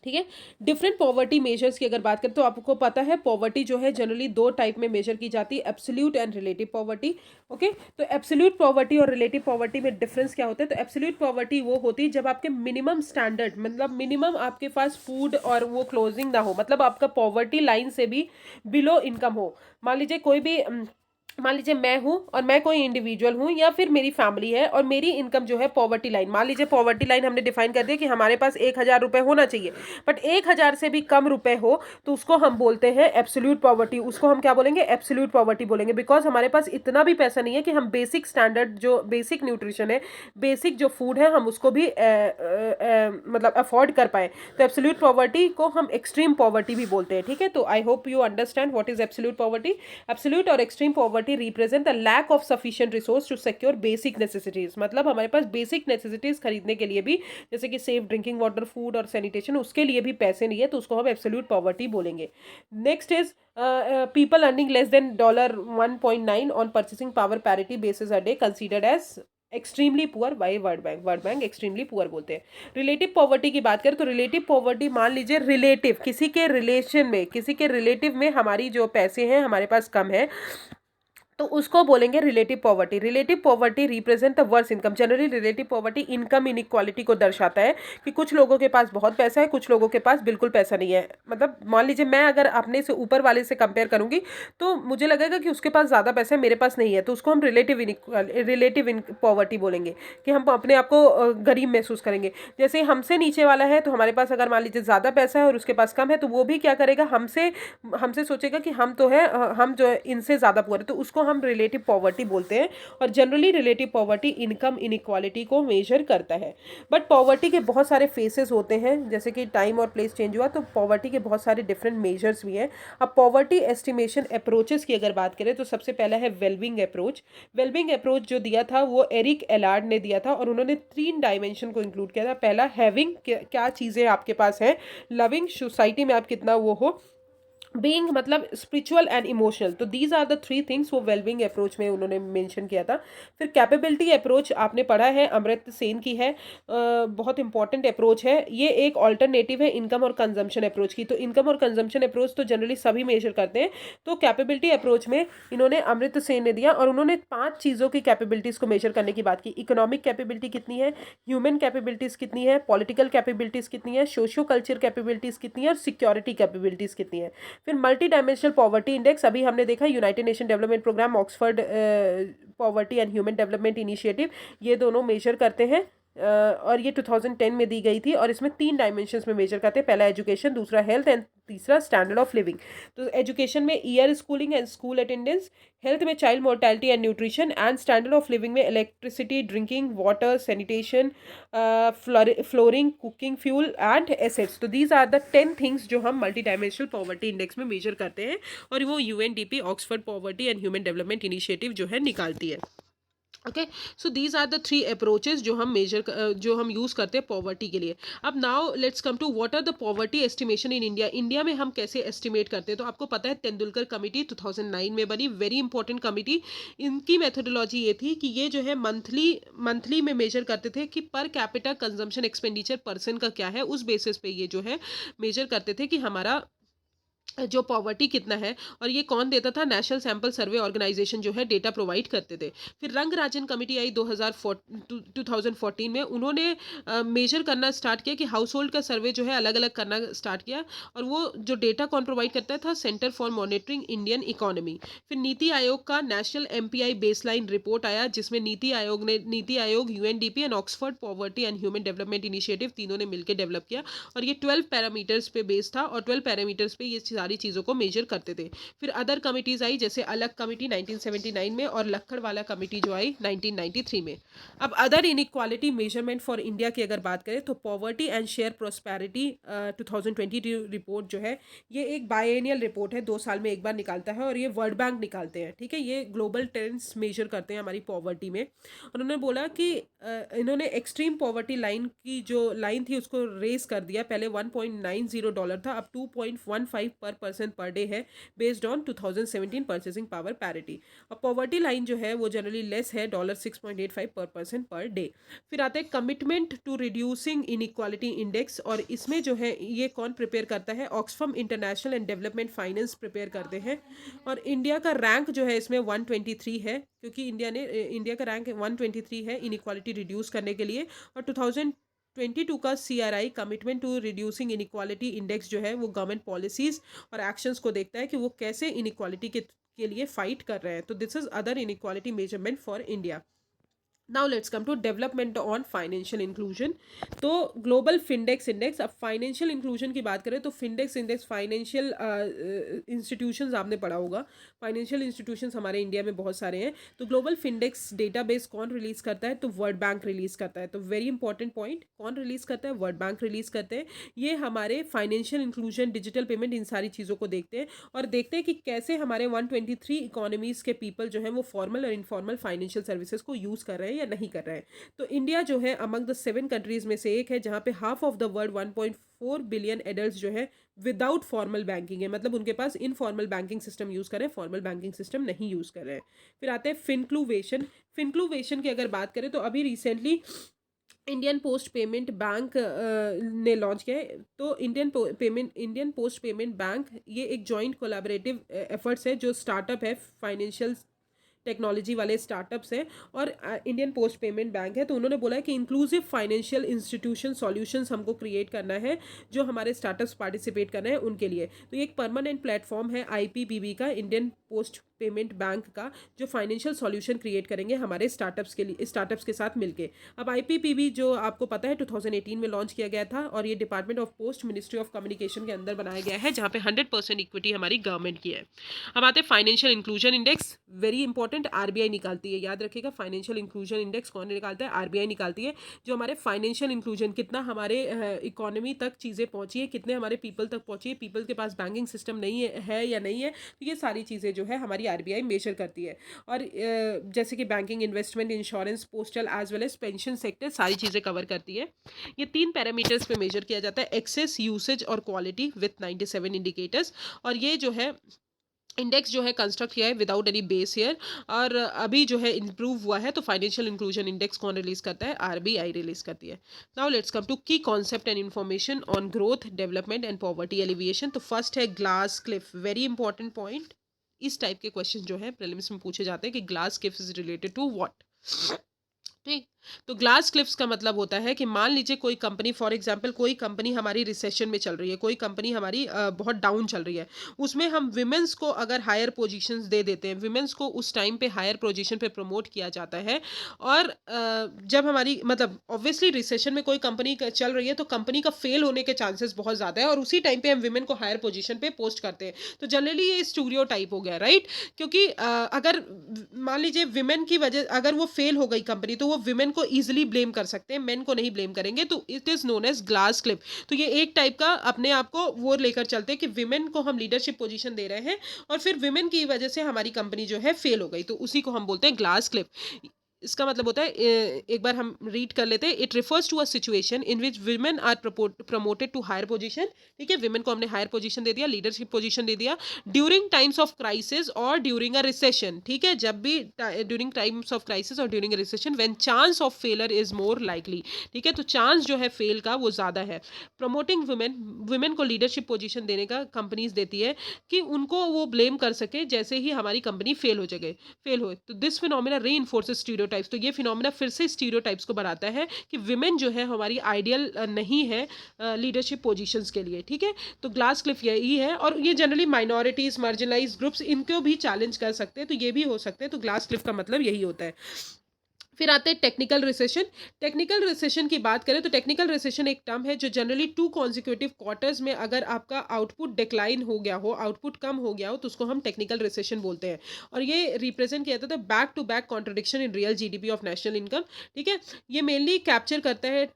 ठीक है? डिफरेंट पॉवर्टी मेजर्स की अगर बात करें तो आपको पता है पॉवर्टी जो है जनरली 2 टाइप में मेजर की जाती है, absolute and relative poverty. Okay, तो एब्सोल्यूट पॉवर्टी और रिलेटिव पॉवर्टी में डिफरेंस क्या होता है? तो एब्सोल्यूट पॉवर्टी वो होती है जब आपके मिनिमम स्टैंडर्ड, मतलब मिनिमम आपके पास फूड और वो क्लोजिंग ना हो, मतलब आपका पॉवर्टी लाइन से भी बिलो इनकम हो। मान लीजिए कोई भी मान लीजिए मैं हूँ और मैं कोई इंडिविजुअल हूँ या फिर मेरी फैमिली है और मेरी इनकम जो है पॉवर्टी लाइन, मान लीजिए पॉवर्टी लाइन हमने डिफाइन कर दिया कि हमारे पास 1,000 रुपये होना चाहिए, बट 1,000 से भी कम रुपए हो तो उसको हम बोलते हैं एब्सोल्यूट पॉवर्टी। उसको हम क्या बोलेंगे? एब्सोल्यूट पॉवर्टी बोलेंगे, बिकॉज हमारे पास इतना भी पैसा नहीं है कि हम बेसिक स्टैंडर्ड जो बेसिक न्यूट्रिशन है, बेसिक जो फूड है, हम उसको भी मतलब अफोर्ड कर पाए। तो एब्सोल्यूट पॉवर्टी को हम एक्सट्रीम पॉवर्टी भी बोलते हैं, ठीक है? तो I hope you understand what is absolute poverty. Absolute और extreme poverty represent the lack of sufficient resource to secure basic necessities, मतलब हमारे पास बेसिक नेसेसिटीज खरीदने के लिए भी, जैसे कि सेफ ड्रिंकिंग वाटर, फूड और सैनिटेशन, उसके लिए भी पैसे नहीं है, तो उसको हम एब्सोल्यूट पॉवर्टी बोलेंगे। Next is people earning less than $1.9 on purchasing power parity basis a day considered as extremely poor by world bank extremely poor बोलते हैं। रिलेटिव पॉवर्टी की बात करें तो रिलेटिव पॉवर्टी, मान लीजिए रिलेटिव किसी के रिलेशन में, किसी के रिलेटिव में हमारी जो पैसे हैं हमारे पास कम है, तो उसको बोलेंगे relative poverty. Relative poverty represent the worse income. Generally relative poverty income inequality को दर्शाता है कि कुछ लोगों के पास बहुत पैसा है, कुछ लोगों के पास बिल्कुल पैसा नहीं है। मतलब मान लीजिए मैं अगर अपने से ऊपर वाले से कंपेयर करूंगी तो मुझे लगेगा कि उसके पास ज़्यादा पैसा है, मेरे पास नहीं है, तो उसको हम रिलेटिव पॉवर्टी बोलेंगे कि हम अपने आप को गरीब महसूस करेंगे। जैसे हमसे नीचे वाला है तो हमारे पास अगर मान लीजिए ज़्यादा पैसा है और उसके पास कम है, तो वो भी क्या करेगा, हमसे हमसे सोचेगा कि हम तो है, हम जो है इनसे ज़्यादा पुअर है, तो उसको हम रिलेटिव पॉवर्टी बोलते हैं। और generally relative poverty income inequality को मेजर करता है। बट पॉवर्टी के बहुत सारे फेसेस होते हैं, जैसे कि टाइम और प्लेस चेंज हुआ तो पॉवर्टी के बहुत सारे डिफरेंट मेजर्स भी हैं। अब पॉवर्टी एस्टिमेशन अप्रोचेस की अगर बात करें तो सबसे पहला है वेलबिंग अप्रोच। वेलबिंग अप्रोच जो दिया था वो एरिक एलार्ड ने दिया था और उन्होंने 3 डायमेंशन को इंक्लूड किया था। पहला हैविंग, क्या चीज़ें आपके पास हैं, लविंग, सोसाइटी में आप कितना वो हो, बीइंग मतलब स्पिरिचुअल एंड इमोशनल। तो दीज आर द 3 थिंग्स वो वेलबिंग अप्रोच में उन्होंने मेंशन किया था। फिर कैपेबिलिटी अप्रोच आपने पढ़ा है, अमृत सेन की है, बहुत इंपॉर्टेंट अप्रोच है। ये एक ऑल्टरनेटिव है इनकम और कंजम्पशन अप्रोच की। तो इनकम और कंजम्पशन अप्रोच तो जनरली सभी मेजर करते हैं, तो कैपेबिलिटी अप्रोच में इन्होंने अमृत सेन ने दिया और उन्होंने 5 चीज़ों की कैपेबिलिटीज़ को मेजर करने की बात की। इकोनॉमिक कैपेबिलिटी कितनी है, ह्यूमन कैपेबिलिटीज़ कितनी है, पॉलिटिकल कैपेबिलिटीज़ कितनी है, सोशियो कल्चर कैपेबिलिटीज़ कितनी है और सिक्योरिटी कैपेबिलिटीज़ कितनी है। फिर मल्टी डायमेंशनल पॉवर्टी इंडेक्स, अभी हमने देखा united nation development programme, Oxford poverty and human development initiative, ये दोनों मेजर करते हैं। और ये 2010 में दी गई थी और इसमें 3 डायमेंशंस में मेजर करते हैं। पहला एजुकेशन, दूसरा हेल्थ एंड तीसरा स्टैंडर्ड ऑफ लिविंग। तो एजुकेशन में year schooling and school attendance, health में child mortality and nutrition, and standard of living में electricity, drinking water, sanitation, flooring, cooking, fuel and assets. तो दीज आर द 10 थिंग्स जो हम मल्टी डायमेंशनल पॉवर्टी इंडेक्स में मेजर करते हैं और वो UNDP Oxford poverty and human development initiative जो है निकालती है। Okay, so these are the 3 approaches जो हम जो हम यूज़ करते हैं पॉवर्टी के लिए। अब now let's come to what are the poverty estimation in India. India में हम कैसे एस्टिमेट करते हैं? तो आपको पता है तेंदुलकर कमेटी 2009 में बनी, वेरी इंपॉर्टेंट कमेटी। इनकी मेथोडोलॉजी ये थी कि ये जो है मंथली में मेजर करते थे कि per capita consumption expenditure person का क्या है, उस बेसिस पे ये जो है मेजर करते थे कि हमारा जो पॉवर्टी कितना है, और ये कौन देता था? नेशनल सैंपल सर्वे ऑर्गेनाइजेशन जो है डेटा प्रोवाइड करते थे। फिर रंगराजन कमेटी आई 2014 में, उन्होंने मेजर करना स्टार्ट किया कि हाउस होल्ड का सर्वे जो है अलग अलग करना स्टार्ट किया, और वो जो डेटा कौन प्रोवाइड करता था? Centre for monitoring Indian economy. फिर नीति आयोग का नेशनल एमपीआई बेसलाइन रिपोर्ट आया, जिसमें NITI Aayog, UNDP and Oxford poverty and human development initiative तीनों ने मिलकर डेवलप किया, और ये 12 पैरामीटर्स पे बेस था, और 12 पैरामीटर्स पे ये सारी चीज़ों को मेजर करते थे। फिर अदर कमिटीज आई, जैसे अलग कमिटी 1979 में, और लक्कड़वाला कमेटी जो आई 1993 में। अब other inequality measurement for India की अगर बात करें, तो poverty and share prosperity 2022 report जो है, ये एक बायएनियल रिपोर्ट है, 2 साल में एक बार निकालता है, और ये वर्ल्ड बैंक निकालते हैं, ठीक है। ये ग्लोबल ट्रेंड्स मेजर करते हैं हमारी पॉवर्टी में। उन्होंने बोला कि इन्होंने एक्सट्रीम पॉवर्टी लाइन की जो लाइन थी उसको रेस कर दिया, पहले $1.90 था, अब 2.15 पर पर्सन पर डे है, based on 2017 purchasing power parity. अब पॉवर्टी लाइन जो है वो जनरली लेस है, $6.85 पर पर्सन पर डे। फिर आते हैं commitment to reducing inequality index, और इसमें जो है ये कौन प्रिपेयर करता है? Oxfam international and development finance prepare करते हैं, और इंडिया का रैंक जो है इसमें 123 है, क्योंकि इंडिया का रैंक 123 है इनइक्वालिटी रिड्यूस करने के लिए। और 2022 का CRI commitment to reducing inequality index जो है वो गवर्नमेंट पॉलिसीज और एक्शंस को देखता है कि वो कैसे इनइक्वालिटी के लिए फाइट कर रहे हैं। तो this is other inequality measurement for India. Now let's come to development on financial inclusion. तो ग्लोबल फिंडेक्स इंडेक्स, अब फाइनेंशियल इंक्लूजन की बात करें तो फिंडेक्स इंडेक्स फाइनेंशियल इंस्टीट्यूशंस आपने पढ़ा होगा, फाइनेंशियल इंस्टीट्यूशंस हमारे इंडिया में बहुत सारे हैं। तो ग्लोबल फिंडेक्स डेटाबेस कौन रिलीज करता है? तो वर्ल्ड बैंक रिलीज करता है। तो वेरी इंपॉर्टेंट पॉइंट, कौन रिलीज करता है? वर्ल्ड बैंक रिलीज करते हैं। ये हमारे फाइनेंशियल इंक्लूजन, डिजिटल पेमेंट, इन सारी चीज़ों को देखते हैं, और देखते हैं कि कैसे हमारे 123 इकोनॉमीज के पीपल जो है वो फॉर्मल और इनफॉर्मल फाइनेंशियल सर्विसेज को यूज़ कर रहे हैं या नहीं कर रहे हैं। तो इंडिया जो है अमंग द 7 कंट्रीज में से एक है जहां पे half of the world 1.4 billion adult जो है विदाउट फॉर्मल बैंकिंग है, मतलब उनके पास इनफॉर्मल बैंकिंग सिस्टम यूज कर रहे हैं, फॉर्मल बैंकिंग सिस्टम नहीं यूज कर रहे हैं। फिर आते हैं फिनक्लूवेशन। फिनक्लूवेशन की अगर बात करें तो अभी recently Indian post payment bank ने लॉन्च किया है। तो इंडियन पोस्ट पेमेंट बैंक ये एक जॉइंट कोलैबोरेटिव एफर्ट्स है, जो स्टार्टअप है, फाइनेंशियल टेक्नोलॉजी वाले स्टार्टअप्स हैं, और इंडियन पोस्ट पेमेंट बैंक है। तो उन्होंने बोला है कि इंक्लूसिव फाइनेंशियल इंस्टीट्यूशन सॉल्यूशंस हमको क्रिएट करना है, जो हमारे स्टार्टअप्स पार्टिसिपेट कर रहे हैं उनके लिए। तो ये एक परमानेंट प्लेटफॉर्म है IPPB का, इंडियन पोस्ट पेमेंट बैंक का, जो फाइनेंशियल सॉल्यूशन क्रिएट करेंगे हमारे स्टार्टअप्स के साथ मिलके। अब IPPB जो आपको पता है 2018 में लॉन्च किया गया था, और ये department of post, ministry of communication के अंदर बनाया गया है, जहाँ पे 100% इक्विटी हमारी गवर्नमेंट की है। अब आते हैं financial inclusion index, very important, RBI निकालती है, याद रखिएगा। फाइनेंशियल इंक्लूजन इंडेक्स कौन निकालता है? RBI निकालती है। जो हमारे फाइनेंशियल इंक्लूजन, कितना हमारे इकोनॉमी तक चीज़ें पहुंची है, कितने हमारे पीपल तक पहुंची है, पीपल के पास बैंकिंग सिस्टम नहीं है या नहीं है, तो ये सारी चीज़ें जो है हमारी RBI मेजर करती है। और जैसे कि banking, investment, insurance, postal as well as pension sector, सारी चीज़ें कवर करती है। ये 3 पैरामीटर्स पे मेजर किया जाता है, एक्सेस, यूसेज और क्वालिटी, विथ 97 इंडिकेटर्स। और ये जो है इंडेक्स जो है कंस्ट्रक्ट किया है विदाउट एनी बेस ईयर, और अभी जो है इम्प्रूव हुआ है। तो फाइनेंशियल इंक्लूजन इंडेक्स कौन रिलीज करता है? RBI रिलीज करती है। Now let's come to key concept and information on growth, development and poverty alleviation. तो फर्स्ट है glass cliff, very important point. इस टाइप के क्वेश्चन जो है प्रीलिम्स में पूछे जाते हैं कि glass cliff is related to what. ठीक, तो ग्लास क्लिफ्स का मतलब होता है कि मान लीजिए कोई कंपनी, फॉर एग्जांपल कोई कंपनी हमारी रिसेशन में चल रही है, कोई कंपनी हमारी बहुत डाउन चल रही है, उसमें हम विमेंस को अगर हायर पोजीशंस दे देते हैं, विमेंस को उस टाइम पे हायर पोजीशन पे प्रमोट किया जाता है। और जब हमारी, मतलब ऑब्वियसली रिसेशन में कोई कंपनी चल रही है तो कंपनी का फेल होने के चांसेस बहुत ज़्यादा है, और उसी टाइम पे हम विमेन को हायर पोजीशन पे पोस्ट करते हैं। तो जनरली ये स्टीरियोटाइप हो गया, राइट? क्योंकि अगर मान लीजिए विमेन की वजह, अगर वो फेल हो गई कंपनी, तो वो विमेन को इजीली ब्लेम कर सकते हैं, मेन को नहीं ब्लेम करेंगे। तो it is known as glass cliff. तो ये एक टाइप का अपने आप को वो लेकर चलते हैं कि विमेन को हम लीडरशिप पोजीशन दे रहे हैं, और फिर विमेन की वजह से हमारी कंपनी जो है फेल हो गई, तो उसी को हम बोलते हैं ग्लास क्लिप। इसका मतलब होता है एक बार हम रीड कर लेते हैं। It refers to a situation in which women are promoted to higher position. ठीक है, विमेन को हमने हायर पोजीशन दे दिया, लीडरशिप पोजीशन दे दिया ड्यूरिंग टाइम्स ऑफ क्राइसिस और ड्यूरिंग अ रिसेशन। ठीक है, जब भी ड्यूरिंग टाइम्स ऑफ क्राइसिस और during a recession when chance of failure is more likely. ठीक है, तो चांस जो है फेल का वो ज़्यादा है। प्रमोटिंग वुमेन, वुमेन को लीडरशिप पोजीशन देने का कंपनीज देती है कि उनको वो ब्लेम कर सके जैसे ही हमारी कंपनी फेल हो। तो दिस फिनोमिना रीइंफोर्सेस स्टीरियोटाइप्स। तो ये फिनोमिना फिर से स्टीरियोटाइप्स को बढ़ाता है कि विमेन जो है हमारी आइडियल नहीं है लीडरशिप पोजीशंस के लिए। ठीक है, तो ग्लास क्लिफ यही है, और ये जनरली माइनॉरिटीज, मार्जिनलाइज ग्रुप्स, इनको भी चैलेंज कर सकते हैं, तो ये भी हो सकते हैं। तो ग्लास क्लिफ का मतलब यही होता है। फिर आते हैं टेक्निकल रिसेशन। टेक्निकल रिसेशन की बात करें तो टेक्निकल रिसेशन एक टर्म है जो जनरली 2 कॉन्जिक्यूटिव क्वार्टर्स में अगर आपका आउटपुट डिक्लाइन हो गया हो, आउटपुट कम हो गया हो, तो उसको हम टेक्निकल रिसेशन बोलते हैं। और ये रिप्रेजेंट किया जाता है back to back contradiction in real GDP of national income. ठीक है, ये मेनली कैप्चर करता है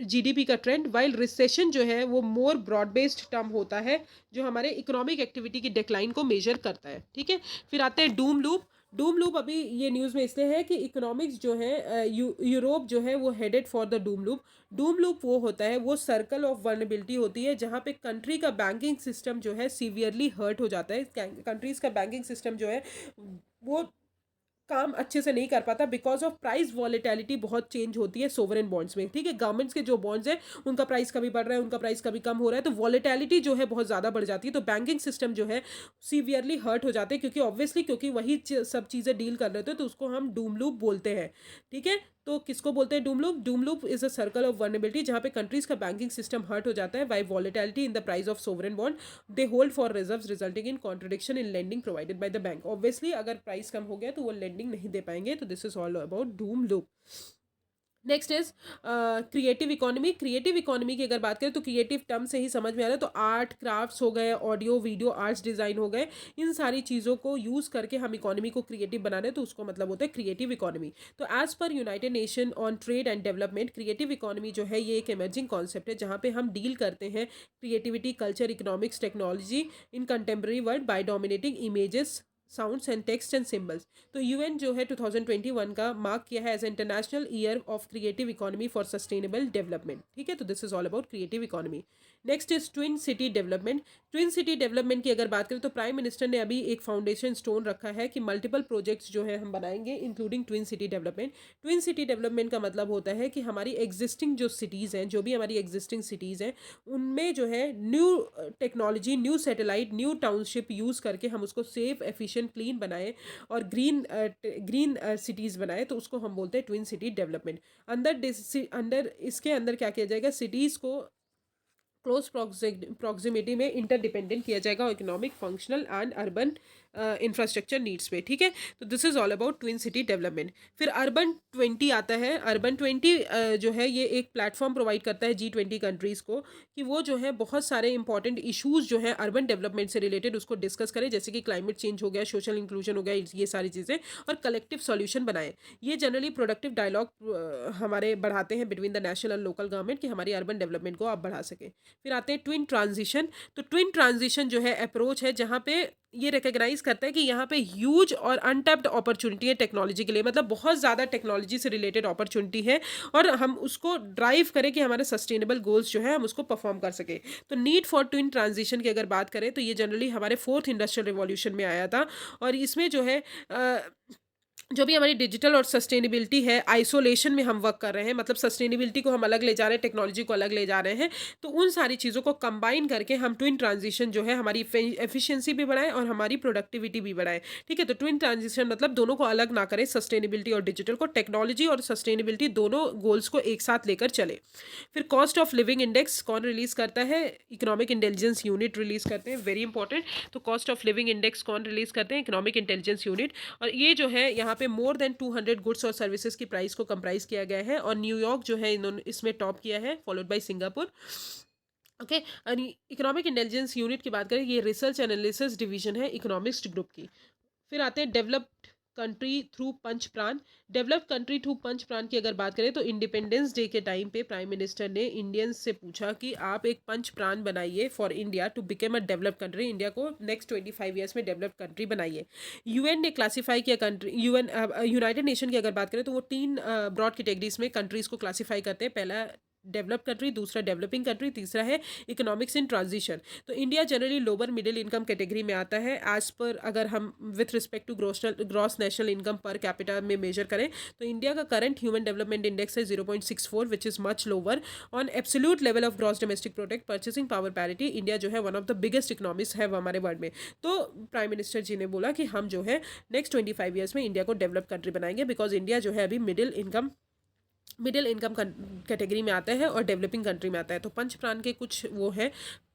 जीडीपी का ट्रेंड, वाइल रिसेशन जो है वो मोर ब्रॉड बेस्ड टर्म होता है जो हमारे इकोनॉमिक एक्टिविटी की डिक्लाइन को मेजर करता है। ठीक है, फिर आते हैं डूम लूप। डूम लूप अभी ये न्यूज़ में इसलिए है कि इकोनॉमिक्स जो है यूरोप जो है वो headed for the doom loop. Doom loop वो होता है, वो सर्कल ऑफ वर्नेबिलिटी होती है जहाँ पे कंट्री का बैंकिंग सिस्टम जो है सीवियरली हर्ट हो जाता है। कंट्रीज का बैंकिंग सिस्टम जो है वो काम अच्छे से नहीं कर पाता बिकॉज ऑफ प्राइस वॉलेटिलिटी बहुत चेंज होती है सोवरेन बॉन्ड्स में। ठीक है, गवर्नमेंट्स के जो बॉन्ड्स हैं उनका प्राइस कभी बढ़ रहा है, उनका प्राइस कभी कम हो रहा है, तो वॉलेटिलिटी जो है बहुत ज़्यादा बढ़ जाती है। तो बैंकिंग सिस्टम जो है सीवियरली हर्ट हो जाते हैं, क्योंकि ऑब्वियसली क्योंकि वही सब चीज़ें डील कर रहे थे, तो उसको हम डूम लूप बोलते हैं। ठीक है, तो किसको बोलते हैं Doom loop? Doom loop is a circle of vulnerability जहाँ पे कंट्रीज का बैंकिंग सिस्टम हर्ट हो जाता है by volatility in the price of sovereign bond they hold for reserves resulting in contradiction in lending provided by the bank. Obviously अगर प्राइस कम हो गया तो वो लेंडिंग नहीं दे पाएंगे। तो this is all about doom loop. Next is creative economy. Creative economy की अगर बात करें तो क्रिएटिव टर्म से ही समझ में आ रहा है, तो आर्ट क्राफ्ट्स हो गए, ऑडियो वीडियो आर्ट्स डिज़ाइन हो गए, इन सारी चीज़ों को यूज़ करके हम इकोनॉमी को क्रिएटिव बना रहे हैं, तो उसको मतलब होता है क्रिएटिव इकोनॉमी। तो as per united nation on trade and development, creative economy जो है ये एक इमर्जिंग कॉन्सेप्ट है जहाँ पे हम डील करते हैं creativity, culture, economics, technology in contemporary world by dominating images, sounds and text and symbols. तो यूएन जो है 2021 का मार्क किया है as international year of creative economy for sustainable development. ठीक है, तो this is all about creative economy. Next is twin city development. Twin city development की अगर बात करें तो प्राइम मिनिस्टर ने अभी एक फाउंडेशन स्टोन रखा है कि मल्टीपल प्रोजेक्ट्स जो है हम बनाएंगे including twin city development. Twin city development का मतलब होता है कि हमारी एग्जिस्टिंग जो सिटीज़ हैं, जो भी हमारी एग्जिस्टिंग सिटीज़ हैं, उनमें जो है new technology, new satellite, new township use करके हम उसको सेफ, एफिशिएंट, क्लीन बनाए और ग्रीन सिटीज़ बनाए, तो उसको हम बोलते हैं ट्विन सिटी डेवलपमेंट। अंदर इसके अंदर क्या किया जाएगा, सिटीज़ को क्लोज प्रॉक्सिमिटी में इंटरडिपेंडेंट किया जाएगा economic, functional and urban infrastructure needs पे। ठीक है, तो this is all about twin city development. फिर अर्बन 20 आता है। अर्बन 20 जो है ये एक प्लेटफॉर्म प्रोवाइड करता है G20 कंट्रीज़ को कि वो जो है बहुत सारे इंपॉर्टेंट इशूज़ जो है अर्बन डेवलपमेंट से रिलेटेड उसको डिस्कस करें, जैसे कि क्लाइमेट चेंज हो गया, सोशल इंक्लूजन हो गया, ये सारी चीज़ें, और कलेक्टिव सॉल्यूशन बनाए। ये जनरली प्रोडक्टिव डायलॉग हमारे बढ़ाते हैं between the national and local government कि हमारी अर्बन डेवलपमेंट को आप बढ़ा सकें। फिर आते हैं ट्विन ट्रांजिशन। तो ट्विन ट्रांजिशन जो है अप्रोच है जहाँ पे ये रिकग्नाइज करता है कि यहाँ पे ह्यूज और अनटैप्ड अपॉर्चुनिटी है टेक्नोलॉजी के लिए, मतलब बहुत ज़्यादा टेक्नोलॉजी से रिलेटेड अपॉर्चुनिटी है, और हम उसको ड्राइव करें कि हमारे सस्टेनेबल गोल्स जो है हम उसको परफॉर्म कर सके। तो नीड फॉर ट्विन ट्रांजिशन की अगर बात करें तो ये जनरली हमारे 4th इंडस्ट्रियल रिवॉल्यूशन में आया था, और इसमें जो है जो भी हमारी डिजिटल और सस्टेनेबिलिटी है, आइसोलेशन में हम वर्क कर रहे हैं, मतलब सस्टेनेबिलिटी को हम अलग ले जा रहे हैं, टेक्नोलॉजी को अलग ले जा रहे हैं, तो उन सारी चीज़ों को कंबाइन करके हम ट्विन ट्रांजिशन जो है हमारी एफिशिएंसी भी बढ़ाएं और हमारी प्रोडक्टिविटी भी बढ़ाएं। ठीक है, तो ट्विन ट्रांजिशन मतलब दोनों को अलग ना करें, सस्टेनेबिलिटी और डिजिटल को, टेक्नोलॉजी और सस्टेनेबिलिटी दोनों गोल्स को एक साथ लेकर चले। फिर कॉस्ट ऑफ लिविंग इंडेक्स कौन रिलीज़ करता है? इकोनॉमिक इंटेलिजेंस यूनिट रिलीज़ करते हैं, वेरी इंपॉर्टेंट। तो कॉस्ट ऑफ लिविंग इंडेक्स कौन रिलीज़ करते हैं? Economic intelligence unit. और ये जो है यहाँ पे मोर देन 200 गुड्स और सर्विसेज की प्राइस को कंप्राइज किया गया है, और न्यूयॉर्क जो है इन्होंने इसमें टॉप किया है, फॉलोड बाय सिंगापुर। ओके, और इकोनॉमिक इंटेलिजेंस यूनिट की बात करें, ये रिसर्च एनालिसिस डिवीजन है इकोनॉमिक्स ग्रुप की। फिर आते हैं डेवलप्ड कंट्री थ्रू पंच प्राण। डेवलप्ड कंट्री थ्रू पंच प्राण की अगर बात करें तो इंडिपेंडेंस डे के टाइम पे प्राइम मिनिस्टर ने इंडियंस से पूछा कि आप एक पंच प्राण बनाइए for India to become a developed country, India को नेक्स्ट 25 ईयर्स में डेवलप्ड कंट्री बनाइए। यूएन ने क्लासीफाई किया कंट्री, यूएन यूनाइटेड नेशन की अगर बात करें तो वो 3 ब्रॉड कैटेगरीज में कंट्रीज को क्लासीफाई करते हैं। पहला डेवलप्ड कंट्री, दूसरा डेवलपिंग कंट्री, तीसरा है इकोनॉमिक्स इन ट्रांजिशन। तो India generally lower middle income category में आता है एज पर, अगर हम with respect to gross national income per capita में मेजर करें तो इंडिया का करंट ह्यूमन डेवलपमेंट इंडेक्स है 0.64 which is much lower. On absolute level of gross domestic product, purchasing power parity, India जो है one of the biggest economics है हमारे वर्ल्ड में। तो प्राइम मिनिस्टर जी ने बोला कि हम जो है नेक्स्ट 25 ईयर्स में इंडिया को डेवलप कंट्री बनाएंगे, बिकॉज इंडिया जो है अभी मिडिल इनकम कैटेगरी में आता है और डेवलपिंग कंट्री में आता है। तो पंच प्राण के कुछ वो है।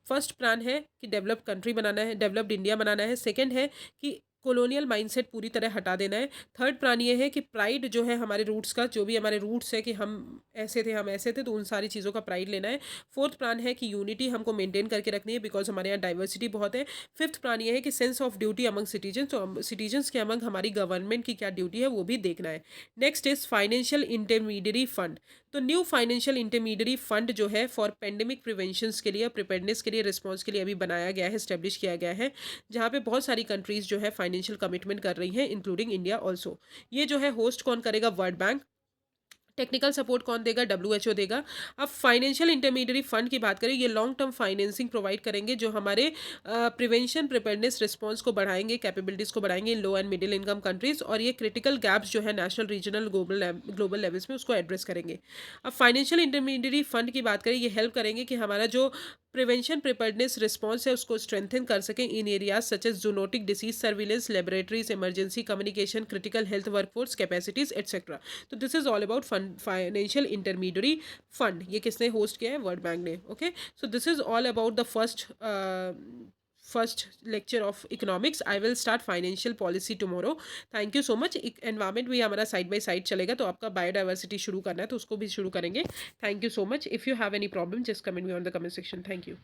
फर्स्ट प्लान है कि डेवलप्ड कंट्री बनाना है, डेवलप्ड इंडिया बनाना है। सेकंड है कि कॉलोनियल माइंडसेट पूरी तरह हटा देना है। थर्ड प्लान ये है कि प्राइड जो है हमारे रूट्स का, जो भी हमारे रूट्स है कि हम ऐसे थे, हम ऐसे थे, तो उन सारी चीज़ों का प्राइड लेना है। फोर्थ प्लान है कि यूनिटी हमको मेंटेन करके रखनी है बिकॉज हमारे यहाँ डाइवर्सिटी बहुत है। फिफ्थ प्लान ये है कि sense of duty among citizen, तो सिटीजन्स के अमंग हमारी गवर्नमेंट की क्या ड्यूटी है वो भी देखना है। Next is financial intermediary fund. तो न्यू फाइनेंशियल इंटरमीडियरी फंड जो है फॉर पेंडेमिक प्रिवेंशंस के लिए, प्रिपेयर्डनेस के लिए, रिस्पॉन्स के लिए अभी बनाया गया है, स्टैब्लिश किया गया है, जहाँ पे बहुत सारी कंट्रीज जो है फाइनेंशियल कमिटमेंट कर रही हैं इंक्लूडिंग इंडिया ऑल्सो। ये जो है होस्ट कौन करेगा? World bank. टेक्निकल सपोर्ट कौन देगा? डब्ल्यूएचओ देगा। अब फाइनेंशियल इंटरमीडियरी फंड की बात करें, ये लॉन्ग टर्म फाइनेंसिंग प्रोवाइड करेंगे जो हमारे प्रिवेंशन, प्रिपेयर्डनेस, रिस्पॉन्स को बढ़ाएंगे, कैपेबिलिटीज़ को बढ़ाएंगे इन लो एंड मिडिल इनकम कंट्रीज, और ये क्रिटिकल गैप्स जो है नेशनल, रीजनल, ग्लोबल लेवल्स में उसको एड्रेस करेंगे। अब फाइनेंशियल इंटरमीडियरी फंड की बात करें, ये हेल्प करेंगे कि हमारा जो प्रिवेंशन, प्रिपेयर्डनेस, रिस्पॉन्स है उसको स्ट्रेंथन कर सकें in areas such as zoonotic disease surveillance, laboratories, emergency communication, critical health workforce capacities etcetera. तो this is all about fund, financial intermediary fund. ये किसने होस्ट किया है? वर्ल्ड बैंक ने। Okay, so this is all about the first lecture of economics. I will start financial policy tomorrow. Thank you so much. Environment भी हमारा साइड बाय साइड चलेगा, तो आपका बायोडाइवर्सिटी शुरू करना है तो उसको भी शुरू करेंगे। Thank you so much. If you have any problem just comment me on the comment section. Thank you.